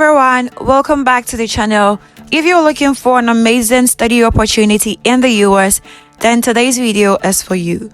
everyone, welcome back to the channel. If you're looking for an amazing study opportunity in the US, then today's video is for you.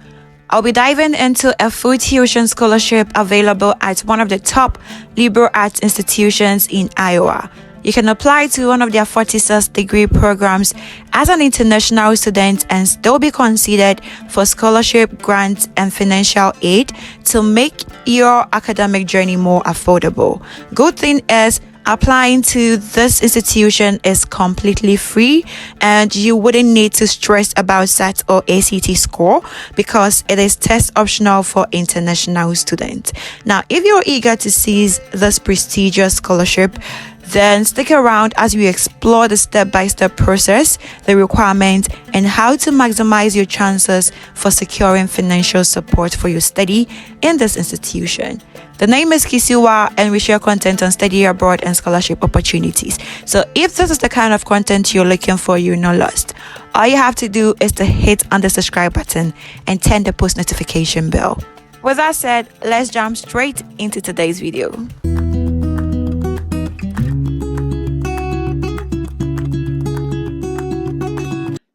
I'll be diving into a full tuition scholarship available at one of the top liberal arts institutions in Iowa. You can apply to one of their 46 degree programs as an international student and still be considered for scholarship, grants, and financial aid to make your academic journey more affordable. Good thing is, applying to this institution is completely free and you wouldn't need to stress about SAT or ACT score because it is test optional for international students. Now, if you're eager to seize this prestigious scholarship, then stick around as we explore the step-by-step process, the requirements, and how to maximize your chances for securing financial support for your study in this institution. The name is Kisiwa and we share content on study abroad and scholarship opportunities. So if this is the kind of content you're looking for, you're not lost. All you have to do is to hit on the subscribe button and turn the post notification bell. With that said, let's jump straight into today's video.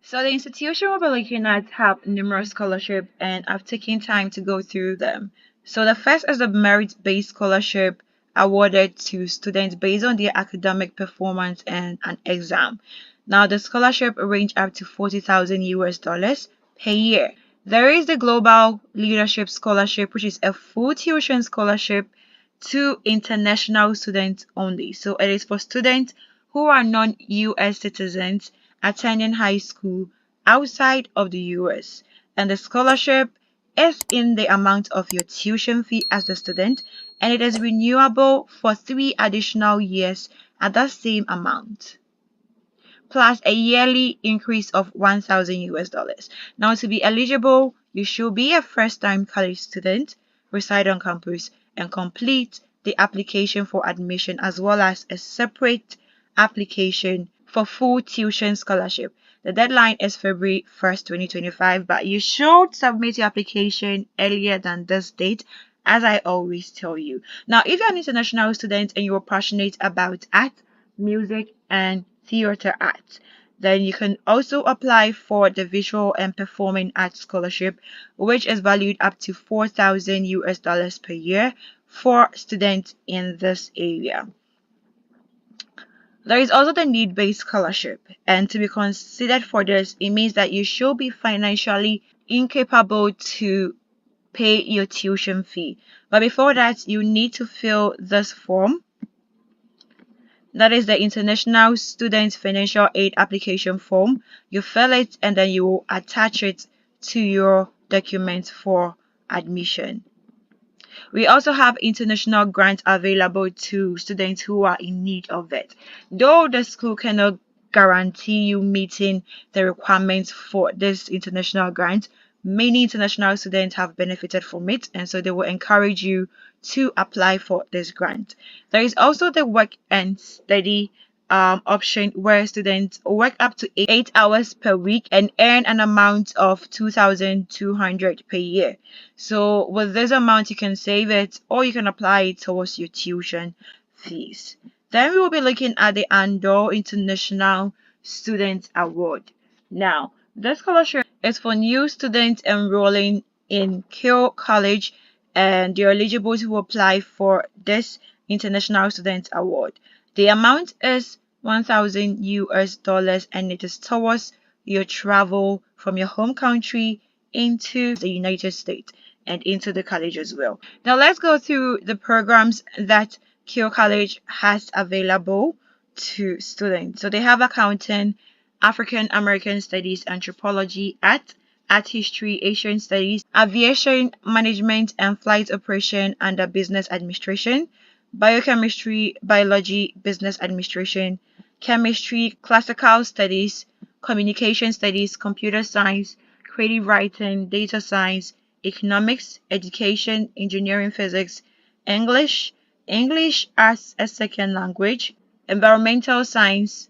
So the institution we'll be looking at have numerous scholarships and I've taken time to go through them. So the first is the merit-based scholarship awarded to students based on their academic performance and an exam. Now the scholarship range up to $40,000 per year. There is the Global Leadership Scholarship, which is a full tuition scholarship to international students only. So it is for students who are non-US citizens attending high school outside of the US, and the scholarship is in the amount of your tuition fee as a student, and it is renewable for 3 additional years at that same amount, plus a yearly increase of $1,000. Now, to be eligible, you should be a first-time college student, reside on campus, and complete the application for admission as well as a separate application for full tuition scholarship. The deadline is February 1st, 2025, but you should submit your application earlier than this date, as I always tell you. Now, if you're an international student and you're passionate about art, music, and theater arts, then you can also apply for the Visual and Performing Arts Scholarship, which is valued up to $4,000 per year for students in this area. There is also the need-based scholarship, and to be considered for this, it means that you should be financially incapable to pay your tuition fee. But before that, you need to fill this form. That is the International Student Financial Aid Application Form. You fill it and then you will attach it to your documents for admission. We also have international grants available to students who are in need of it. Though the school cannot guarantee you meeting the requirements for this international grant, many international students have benefited from it, and so they will encourage you to apply for this grant. There is also the work and study option where students work up to 8 hours per week and earn an amount of $2,200 per year. So with this amount, you can save it or you can apply it towards your tuition fees. Then we will be looking at the Andor International Student Award. Now, this scholarship is for new students enrolling in Keele College, and you're eligible to apply for this International Student Award. The amount is $1,000 and it is towards your travel from your home country into the United States and into the college as well. Now let's go through the programs that Keele College has available to students. So they have accounting, African American Studies, anthropology, art history, Asian studies, aviation management and flight operation under business administration, biochemistry, biology, business administration, chemistry, classical studies, communication studies, computer science, creative writing, data science, economics, education, engineering, physics, English, English as a second language, environmental science,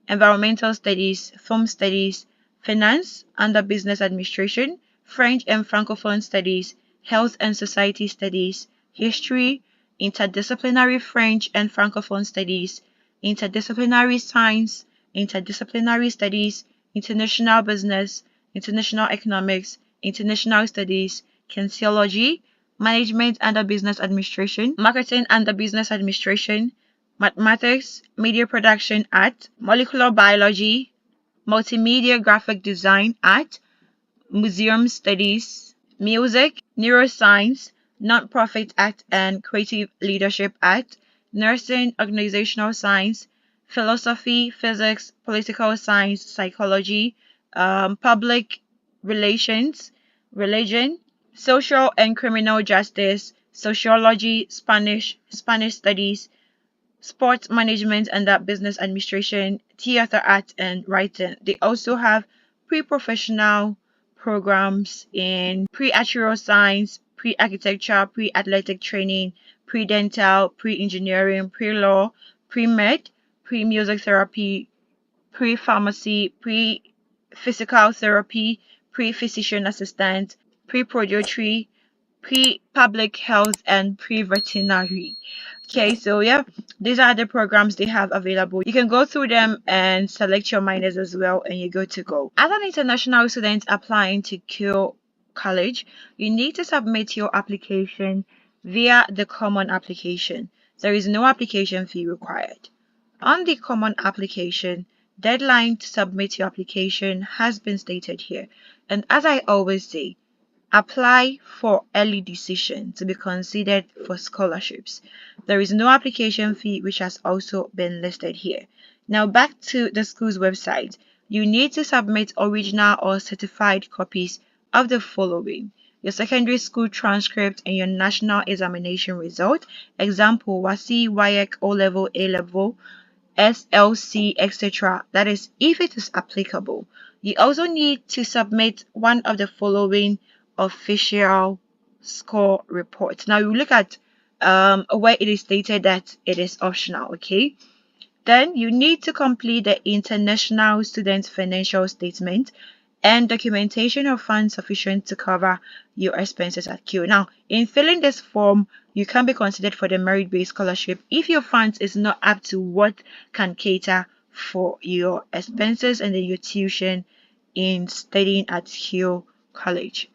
environmental studies, film studies, finance under business administration, French and Francophone studies, health and society studies, history, interdisciplinary French and Francophone studies, interdisciplinary science, interdisciplinary studies, international business, international economics, international studies, kinesiology, management under business administration, marketing under business administration, mathematics, media production art, molecular biology, multimedia graphic design art, museum studies, music, neuroscience, nonprofit art and creative leadership art, nursing, organizational science, philosophy, physics, political science, psychology, public relations, religion, social and criminal justice, sociology, Spanish studies, sports management under business administration, theater art, and writing. They also have pre-professional programs in pre-actuarial science, pre-architecture, pre-athletic training, pre-dental, pre-engineering, pre-law, pre-med, pre-music therapy, pre-pharmacy, pre-physical therapy, pre-physician assistant, pre-podiatry, pre-public health, and pre-veterinary. Okay, so yeah, these are the programs they have available. You can go through them and select your minors as well, and you're good to go. As an international student applying to Keele College, you need to submit your application via the common application. There is no application fee required. On the common application, deadline to submit your application has been stated here. And as I always say, apply for early decision to be considered for scholarships. There is no application fee, which has also been listed here. Now back to the school's website. You need to submit original or certified copies of the following: your secondary school transcript and your national examination result. Example, WASI, WAEC, O-level, A-level, SLC, etc. That is, if it is applicable. You also need to submit one of the following official score reports. Now you look at where it is stated that it is optional, okay? Then you need to complete the International Student Financial Statement and documentation of funds sufficient to cover your expenses at Q. Now, in filling this form, you can be considered for the merit-based scholarship if your funds is not up to what can cater for your expenses and then your tuition in studying at Q College.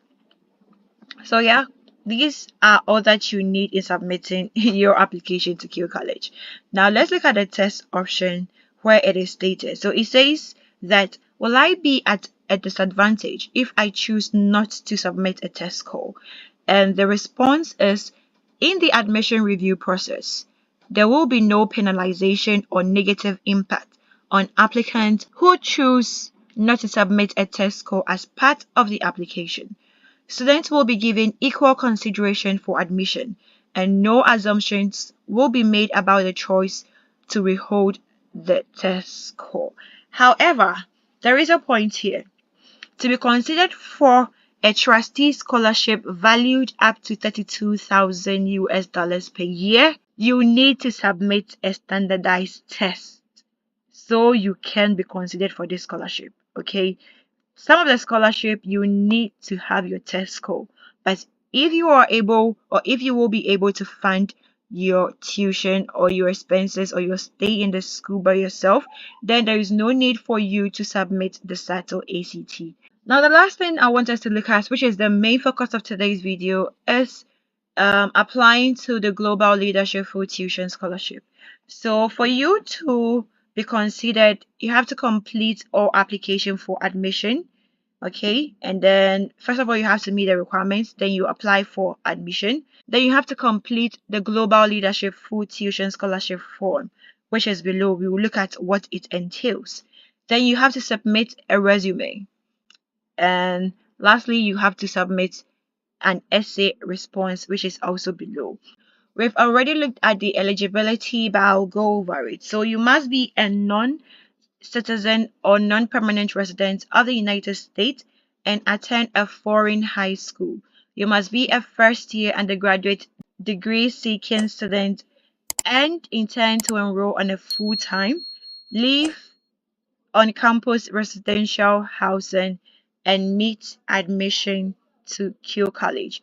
So yeah, these are all that you need in submitting your application to Q College. Now let's look at the test option where it is stated. So it says that will I be at a disadvantage if I choose not to submit a test score? And the response is, in the admission review process, there will be no penalization or negative impact on applicants who choose not to submit a test score as part of the application. Students will be given equal consideration for admission, and no assumptions will be made about the choice to withhold the test score. However, there is a point here. To be considered for a trustee scholarship valued up to 32,000 US dollars per year, you need to submit a standardized test so you can be considered for this scholarship. Okay, some of the scholarship you need to have your test score, but if you are able or if you will be able to fund your tuition or your expenses or your stay in the school by yourself, then there is no need for you to submit the SATO ACT. Now the last thing I want us to look at, which is the main focus of today's video, is applying to the Global Leadership Full Tuition Scholarship. So for you to be considered, you have to complete all application for admission. Okay, and then first of all you have to meet the requirements, then you apply for admission, then you have to complete the Global Leadership Full Tuition Scholarship form, which is below. We will look at what it entails. Then you have to submit a resume, and lastly you have to submit an essay response, which is also below. We've already looked at the eligibility, but I'll go over it. So you must be a non-citizen or non-permanent resident of the United States and attend a foreign high school. You must be a first-year undergraduate degree-seeking student and intend to enroll on a full-time, live on campus residential housing, and meet admission to Keele College.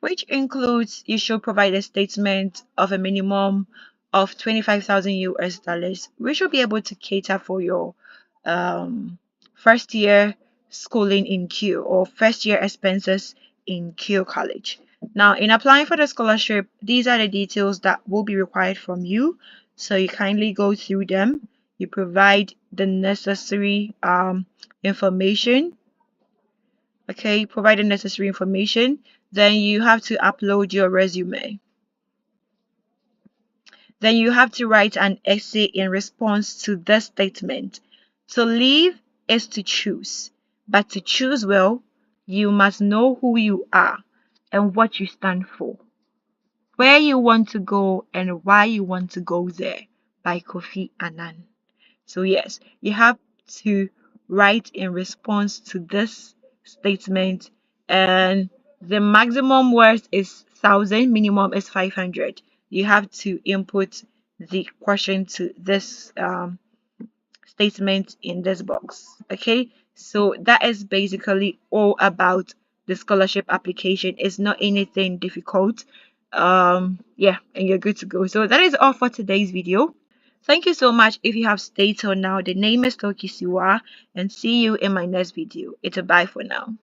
which includes you should provide a statement of a minimum of 25,000 US dollars, which will be able to cater for your first year schooling in Q or first year expenses in Q College. Now, in applying for the scholarship, these are the details that will be required from you. So you kindly go through them. You provide the necessary information. Okay, provide the necessary information. Then you have to upload your resume. Then you have to write an essay in response to this statement. To live is to choose, but to choose well, you must know who you are and what you stand for, where you want to go and why you want to go there, by Kofi Annan. So yes, you have to write in response to this statement, and the maximum words is 1,000, minimum is 500. You have to input the question to this statement in this box. Okay, so that is basically all about the scholarship application. It's not anything difficult. Yeah, and you're good to go. So that is all for today's video. Thank you so much if you have stayed till now. The name is Toki Siwa, and see you in my next video. It's a bye for now.